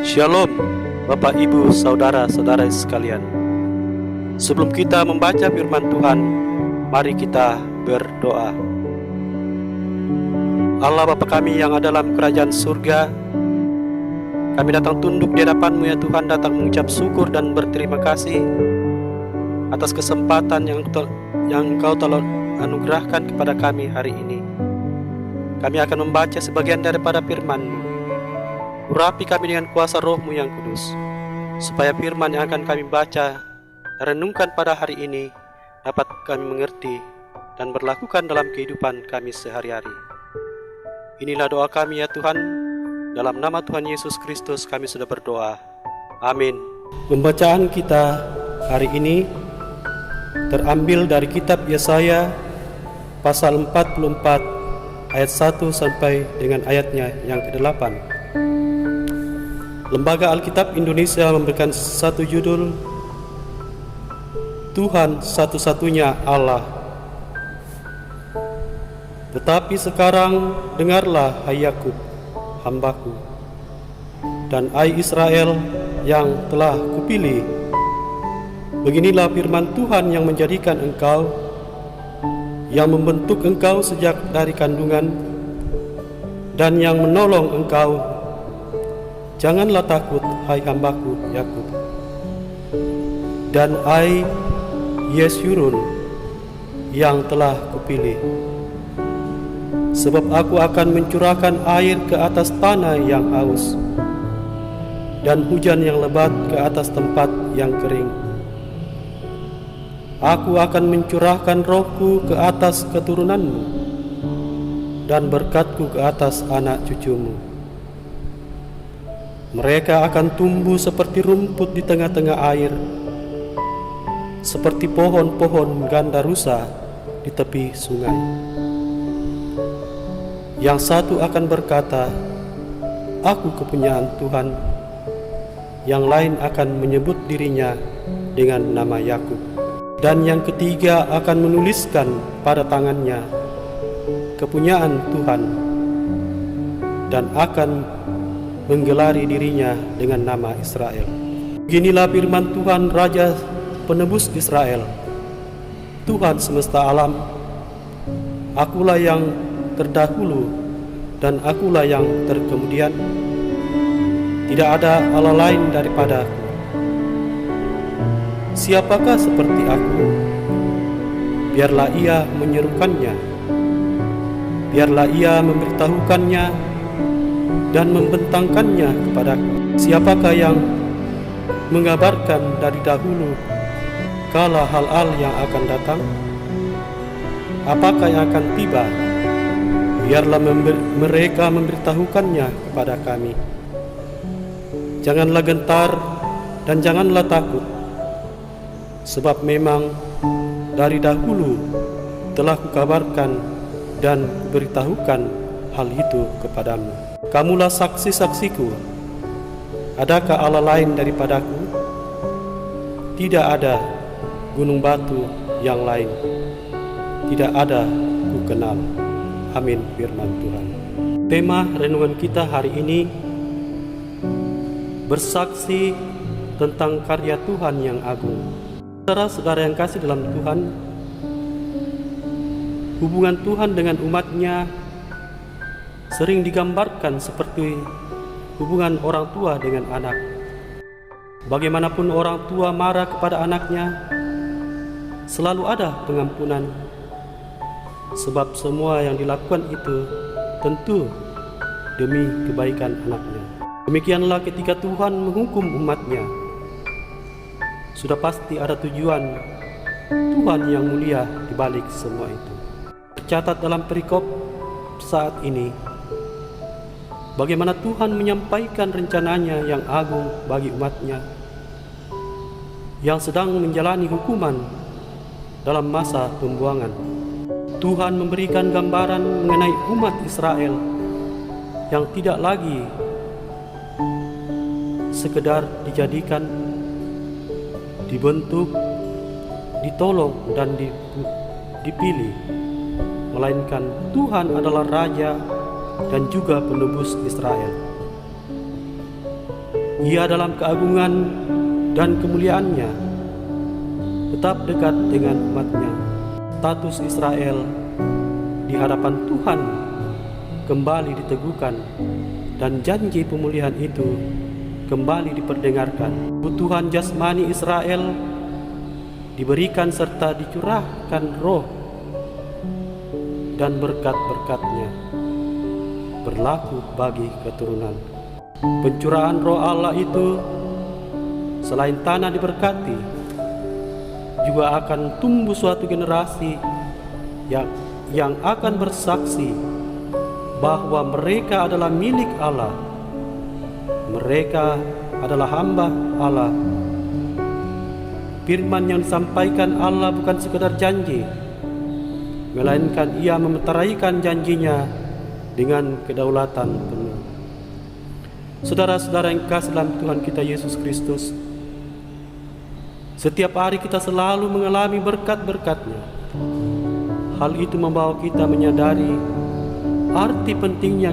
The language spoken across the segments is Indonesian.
Shalom, Bapak, Ibu, Saudara-saudara sekalian. Sebelum kita membaca firman Tuhan, mari kita berdoa. Allah Bapa kami yang ada dalam kerajaan surga, kami datang tunduk di hadapan-Mu ya Tuhan, datang mengucap syukur dan berterima kasih atas kesempatan yang Engkau telah anugerahkan kepada kami hari ini. Kami akan membaca sebagian daripada firman-Mu. Urapi kami dengan kuasa Roh-Mu yang kudus, supaya firman yang akan kami baca dan renungkan pada hari ini dapat kami mengerti dan berlakukan dalam kehidupan kami sehari-hari. Inilah doa kami ya Tuhan, dalam nama Tuhan Yesus Kristus kami sudah berdoa. Amin. Pembacaan kita hari ini terambil dari kitab Yesaya pasal 44 ayat 1 sampai dengan ayatnya yang ke-8. Lembaga Alkitab Indonesia memberikan satu judul, Tuhan satu-satunya Allah. Tetapi sekarang dengarlah hai Yakub, hambaku, dan hai Israel yang telah kupilih. Beginilah firman Tuhan yang menjadikan engkau, yang membentuk engkau sejak dari kandungan, dan yang menolong engkau. Janganlah takut, hai hambaku Yakub, dan hai Yesurun yang telah kupilih. Sebab aku akan mencurahkan air ke atas tanah yang haus, dan hujan yang lebat ke atas tempat yang kering. Aku akan mencurahkan rohku ke atas keturunanmu, dan berkatku ke atas anak cucumu. Mereka akan tumbuh seperti rumput di tengah-tengah air, seperti pohon-pohon ganda rusa di tepi sungai. Yang satu akan berkata, aku kepunyaan Tuhan. Yang lain akan menyebut dirinya dengan nama Yakub. Dan yang ketiga akan menuliskan pada tangannya, kepunyaan Tuhan, dan akan menggelari dirinya dengan nama Israel. Beginilah firman Tuhan, Raja penebus Israel, Tuhan semesta alam. Akulah yang terdahulu dan akulah yang terkemudian. Tidak ada Allah lain daripadaku. Siapakah seperti aku? Biarlah ia menyerukannya, biarlah ia memberitahukannya dan membentangkannya kepadaku. Siapakah yang mengabarkan dari dahulu kala hal-hal yang akan datang? Apakah yang akan tiba? Biarlah mereka memberitahukannya kepada kami. Janganlah gentar dan janganlah takut, sebab memang dari dahulu telah kukabarkan dan kuberitahukan hal itu kepadamu. Kamulah saksi-saksiku. Adakah Allah lain daripadaku? Tidak ada gunung batu yang lain. Tidak ada ku kenal. Amin firman Tuhan. Tema renungan kita hari ini bersaksi tentang karya Tuhan yang agung. Saudara-saudara yang kasih dalam Tuhan, hubungan Tuhan dengan umatnya sering digambarkan seperti hubungan orang tua dengan anak. Bagaimanapun orang tua marah kepada anaknya, selalu ada pengampunan, sebab semua yang dilakukan itu tentu demi kebaikan anaknya. Demikianlah ketika Tuhan menghukum umatnya, sudah pasti ada tujuan Tuhan yang mulia di balik semua itu. Tercatat dalam perikop saat ini, bagaimana Tuhan menyampaikan rencananya yang agung bagi umatnya yang sedang menjalani hukuman dalam masa pembuangan. Tuhan memberikan gambaran mengenai umat Israel yang tidak lagi sekedar dijadikan, dibentuk, ditolong dan dipilih, melainkan Tuhan adalah Raja dan juga penebus Israel. Ia dalam keagungan dan kemuliaannya tetap dekat dengan umatnya. Status Israel di hadapan Tuhan kembali diteguhkan dan janji pemulihan itu kembali diperdengarkan. Kebutuhan jasmani Israel diberikan serta dicurahkan roh dan berkat-berkatnya berlaku bagi keturunan. Pencurahan roh Allah itu selain tanah diberkati, juga akan tumbuh suatu generasi yang akan bersaksi bahwa mereka adalah milik Allah. Mereka adalah hamba Allah. Firman yang disampaikan Allah bukan sekedar janji, melainkan Ia memeteraikan janjinya dengan kedaulatan penuh. Saudara-saudara yang kasih dalam Tuhan kita Yesus Kristus, setiap hari kita selalu mengalami berkat-berkat-Nya. Hal itu membawa kita menyadari arti pentingnya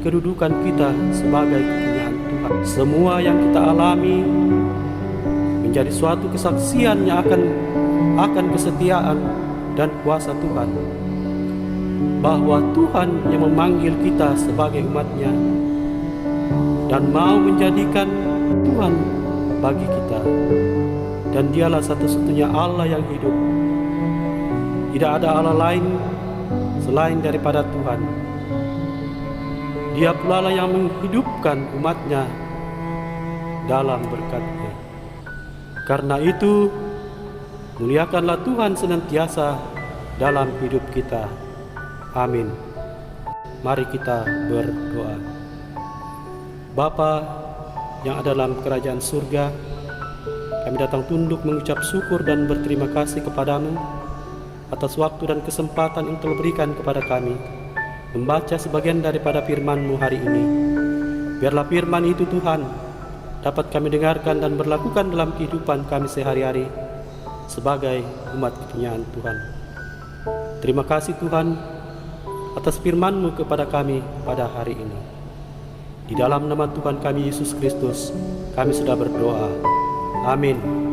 kedudukan kita sebagai kepunyaan Tuhan. Semua yang kita alami menjadi suatu kesaksian yang akan kesetiaan dan kuasa Tuhan, bahwa Tuhan yang memanggil kita sebagai umat-Nya dan mau menjadikan Tuhan bagi kita, dan Dialah satu-satunya Allah yang hidup. Tidak ada Allah lain selain daripada Tuhan. Dia pula lah yang menghidupkan umat-Nya dalam berkat-Nya. Karena itu, muliakanlah Tuhan senantiasa dalam hidup kita. Amin. Mari kita berdoa. Bapa yang ada dalam kerajaan surga, kami datang tunduk mengucap syukur dan berterima kasih kepadamu atas waktu dan kesempatan yang telah berikan kepada kami membaca sebagian daripada firman-Mu hari ini. Biarlah firman itu Tuhan dapat kami dengarkan dan berlakukan dalam kehidupan kami sehari-hari sebagai umat kepunyaan Tuhan. Terima kasih Tuhan atas firman-Mu kepada kami pada hari ini. Di dalam nama Tuhan kami Yesus Kristus, kami sudah berdoa. Amin.